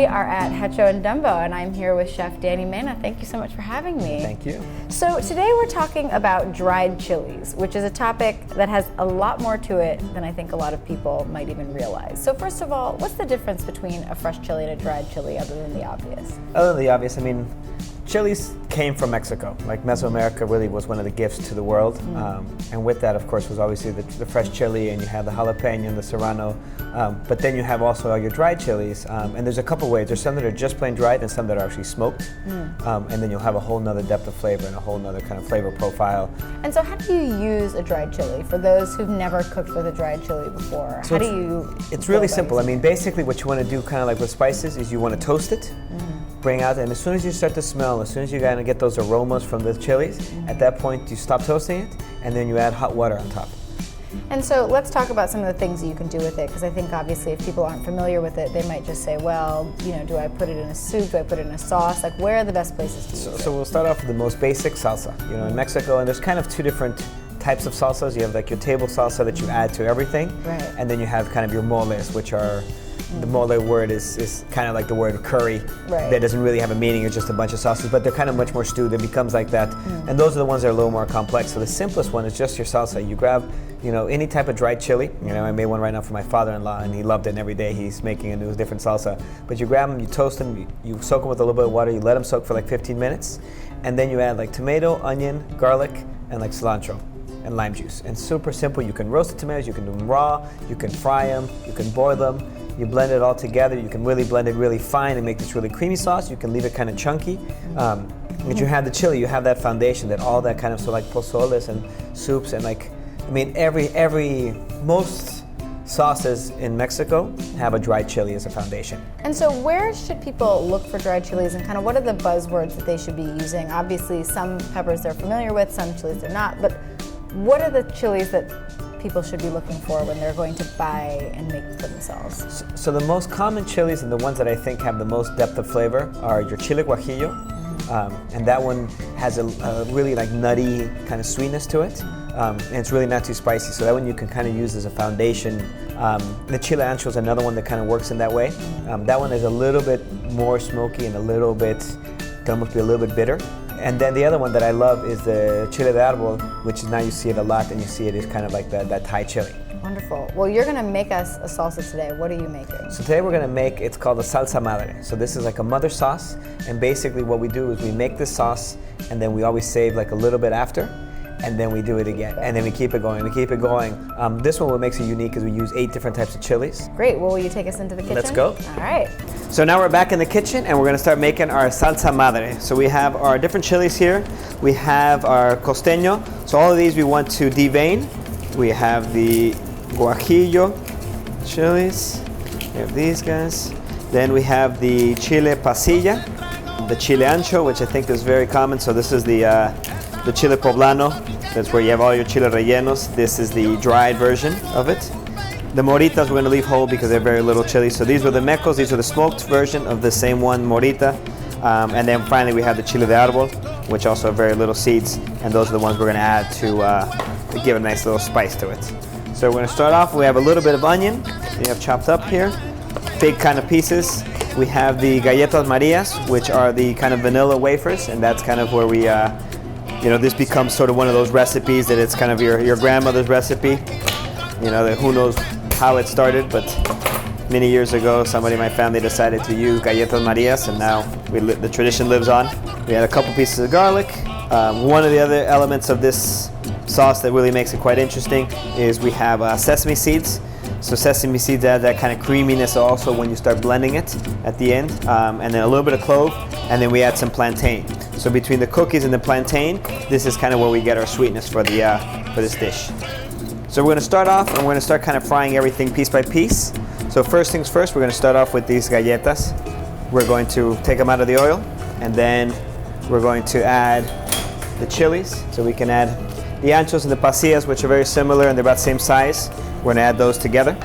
We are at Hechoen Dumbo, and I'm here with Chef Danny Mena. Thank you so much for having me. Thank you. So today we're talking about dried chilies, which is a topic that has a lot more to it than I think a lot of people might even realize. So first of all, what's the difference between a fresh chili and a dried chili, other than the obvious? Other than the obvious, I mean, chilies came from Mexico. Like Mesoamerica really was one of the gifts to the world. And with that, of course, was obviously the fresh chili, and you have the jalapeno and the serrano. But then you have also all your dried chilies. And there's a couple ways. There's some that are just plain dried and some that are actually smoked. And then you'll have a whole nother depth of flavor and a whole nother kind of flavor profile. And so how do you use a dried chili? For those who've never cooked with a dried chili before, so how do you? It's really simple. I mean, basically what you want to do, kind of like with spices, is you want to toast it. Bring out, and as soon as you start to smell, as soon as you kind of get those aromas from the chilies, at that point you stop toasting it, and then you add hot water on top. And so let's talk about some of the things that you can do with it, because I think obviously if people aren't familiar with it, they might just say, well, you know, do I put it in a soup, do I put it in a sauce? Like, where are the best places to use it? So we'll start off with the most basic salsa. You know, in Mexico, and there's kind of two different types of salsas. You have like your table salsa that you add to everything, right. And then you have kind of your moles, which are the mole word is kind of like the word curry. Right. That doesn't really have a meaning, it's just a bunch of sauces, but they're kind of much more stewed. It becomes like that. And those are the ones that are a little more complex. So the simplest one is just your salsa. You grab, you know, any type of dried chili. You know, I made one right now for my father-in-law, and he loved it, and every day he's making a new different salsa. But you grab them, you toast them, you soak them with a little bit of water, you let them soak for like 15 minutes, and then you add like tomato, onion, garlic, and like cilantro and lime juice. And super simple. You can roast the tomatoes, you can do them raw, you can fry them, you can boil them. You blend it all together. You can really blend it really fine and make this really creamy sauce. You can leave it kind of chunky. But you have the chili, you have that foundation, that all that kind of, so like pozoles and soups, and like, I mean, most sauces in Mexico have a dried chili as a foundation. And so where should people look for dried chilies, and kind of what are the buzzwords that they should be using? Obviously some peppers they're familiar with, some chilies they're not, but what are the chilies that people should be looking for when they're going to buy and make for themselves? So the most common chilies, and the ones that I think have the most depth of flavor, are your chile guajillo, and that one has a really like nutty kind of sweetness to it, and it's really not too spicy, so that one you can kind of use as a foundation. The chile ancho is another one that kind of works in that way. That one is a little bit more smoky and a little bit, can almost be a little bit bitter. And then the other one that I love is the chile de árbol, which now you see it a lot, and you see it is kind of like that Thai chili. Wonderful. Well, you're going to make us a salsa today. What are you making? So today we're going to make, it's called the Salsa Madre. So this is like a mother sauce, and basically what we do is we make this sauce, and then we always save like a little bit after, and then we do it again, and then we keep it going, This one, what makes it unique is we use 8 different types of chilies. Great. Well, will you take us into the kitchen? Let's go. All right. So now we're back in the kitchen, and we're going to start making our salsa madre. So we have our different chilies here. We have our costeño. So all of these we want to devein. We have the guajillo chilies. We have these guys. Then we have the chile pasilla, the chile ancho, which I think is very common. So this is the chile poblano. That's where you have all your chile rellenos. This is the dried version of it. The moritas we're going to leave whole because they're very little chili. So these were the mecos, these are the smoked version of the same one, morita. And then finally we have the chile de árbol, which also have very little seeds. And those are the ones we're going to add to give a nice little spice to it. So we're going to start off, we have a little bit of onion. We have chopped up here, big kind of pieces. We have the galletas Marias, which are the kind of vanilla wafers. And that's kind of where we, you know, this becomes sort of one of those recipes that it's kind of your grandmother's recipe. You know, that who knows how it started, but many years ago, somebody in my family decided to use galletas Marias, and now the tradition lives on. We had a couple pieces of garlic. One of the other elements of this sauce that really makes it quite interesting is we have sesame seeds. So sesame seeds add that kind of creaminess also when you start blending it at the end, and then a little bit of clove, and then we add some plantain. So between the cookies and the plantain, this is kind of where we get our sweetness for this dish. So we're going to start off, and we're going to start kind of frying everything piece by piece. So first things first, we're going to start off with these galletas. We're going to take them out of the oil, and then we're going to add the chilies. So we can add the anchos and the pasillas, which are very similar and they're about the same size. We're going to add those together.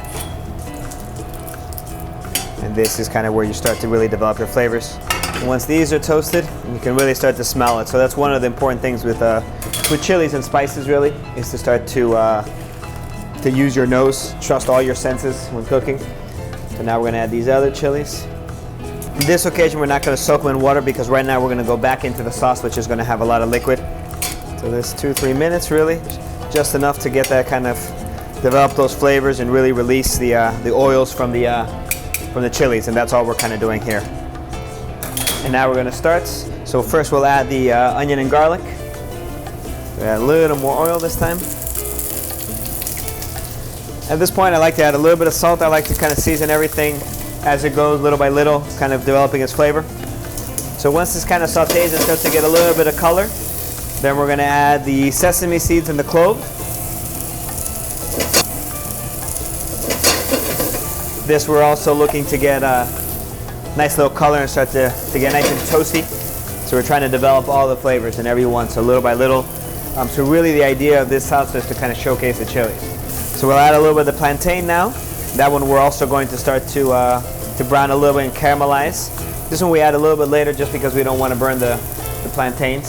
And this is kind of where you start to really develop your flavors. And once these are toasted, you can really start to smell it. So that's one of the important things with chilies and spices, really, is to start to use your nose, trust all your senses when cooking. So now we're going to add these other chilies. On this occasion, we're not going to soak them in water because right now we're going to go back into the sauce, which is going to have a lot of liquid. So this 2-3 minutes really, just enough to get that kind of develop those flavors and really release the oils from the chilies, and that's all we're kind of doing here. And now we're going to start. So first we'll add the onion and garlic. We add a little more oil this time. At this point, I like to add a little bit of salt. I like to kind of season everything as it goes, little by little, kind of developing its flavor. So once this kind of sautés and starts to get a little bit of color, then we're going to add the sesame seeds and the clove. This we're also looking to get a nice little color and start to get nice and toasty. So we're trying to develop all the flavors in every one, so little by little. So really the idea of this salsa is to kind of showcase the chilies. So we'll add a little bit of the plantain now. That one we're also going to start to brown a little bit and caramelize. This one we add a little bit later just because we don't want to burn the plantains.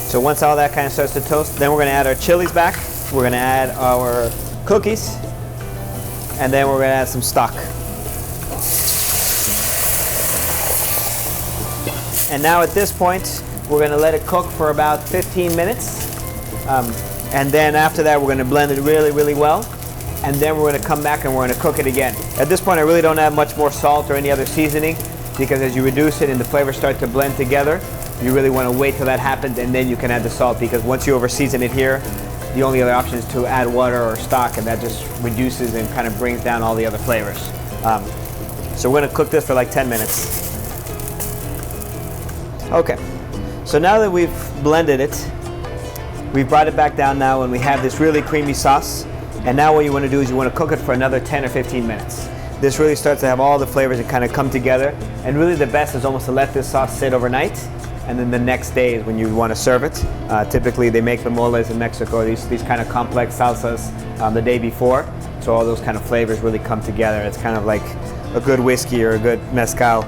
So once all that kind of starts to toast, then we're going to add our chilies back. We're going to add our cookies, and then we're going to add some stock. And now at this point, we're going to let it cook for about 15 minutes. And then after that, we're going to blend it really, really well. And then we're going to come back and we're going to cook it again. At this point, I really don't add much more salt or any other seasoning because as you reduce it and the flavors start to blend together, you really want to wait till that happens and then you can add the salt, because once you over season it here, the only other option is to add water or stock, and that just reduces and kind of brings down all the other flavors. So we're going to cook this for like 10 minutes. Okay, so now that we've blended it, we've brought it back down now and we have this really creamy sauce. And now what you want to do is you want to cook it for another 10 or 15 minutes. This really starts to have all the flavors and kind of come together. And really the best is almost to let this sauce sit overnight, and then the next day is when you want to serve it. Typically they make the moles in Mexico, these kind of complex salsas the day before. So all those kind of flavors really come together. It's kind of like a good whiskey or a good mezcal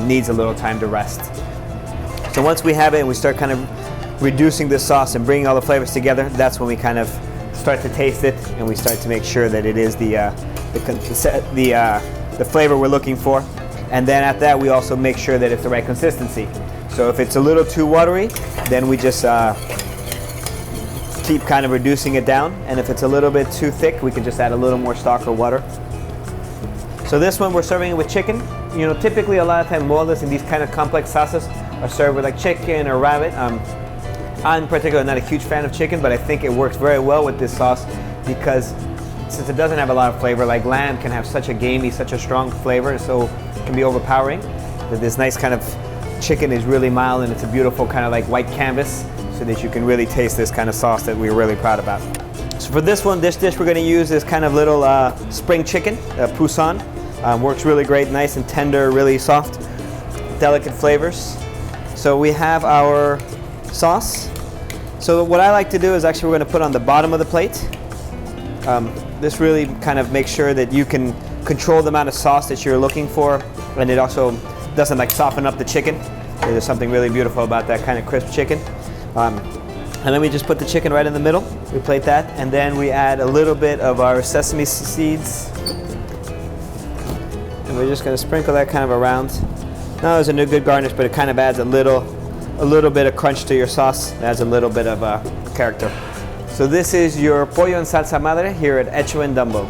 needs a little time to rest. So once we have it and we start kind of reducing this sauce and bringing all the flavors together, that's when we kind of start to taste it and we start to make sure that it is the flavor we're looking for. And then at that we also make sure that it's the right consistency. So if it's a little too watery, then we just keep kind of reducing it down. And if it's a little bit too thick, we can just add a little more stock or water. So this one we're serving it with chicken. You know, typically a lot of time moles and these kind of complex salsas are served with like chicken or rabbit. I'm particularly not a huge fan of chicken, but I think it works very well with this sauce because since it doesn't have a lot of flavor, like lamb can have such a gamey, such a strong flavor, so it can be overpowering. But this nice kind of chicken is really mild and it's a beautiful kind of like white canvas, so that you can really taste this kind of sauce that we're really proud about. So for this one, this dish we're going to use this kind of little spring chicken, poussin. Works really great, nice and tender, really soft, delicate flavors. So we have our sauce. So what I like to do is actually we're going to put on the bottom of the plate. This really kind of makes sure that you can control the amount of sauce that you're looking for, and it also doesn't like soften up the chicken. There's something really beautiful about that kind of crisp chicken. And then we just put the chicken right in the middle. We plate that, and then we add a little bit of our sesame seeds. And we're just going to sprinkle that kind of around. Now there's a good garnish, but it kind of adds a little bit of crunch to your sauce. It adds a little bit of character. So this is your pollo en salsa madre here at Hechoen Dumbo.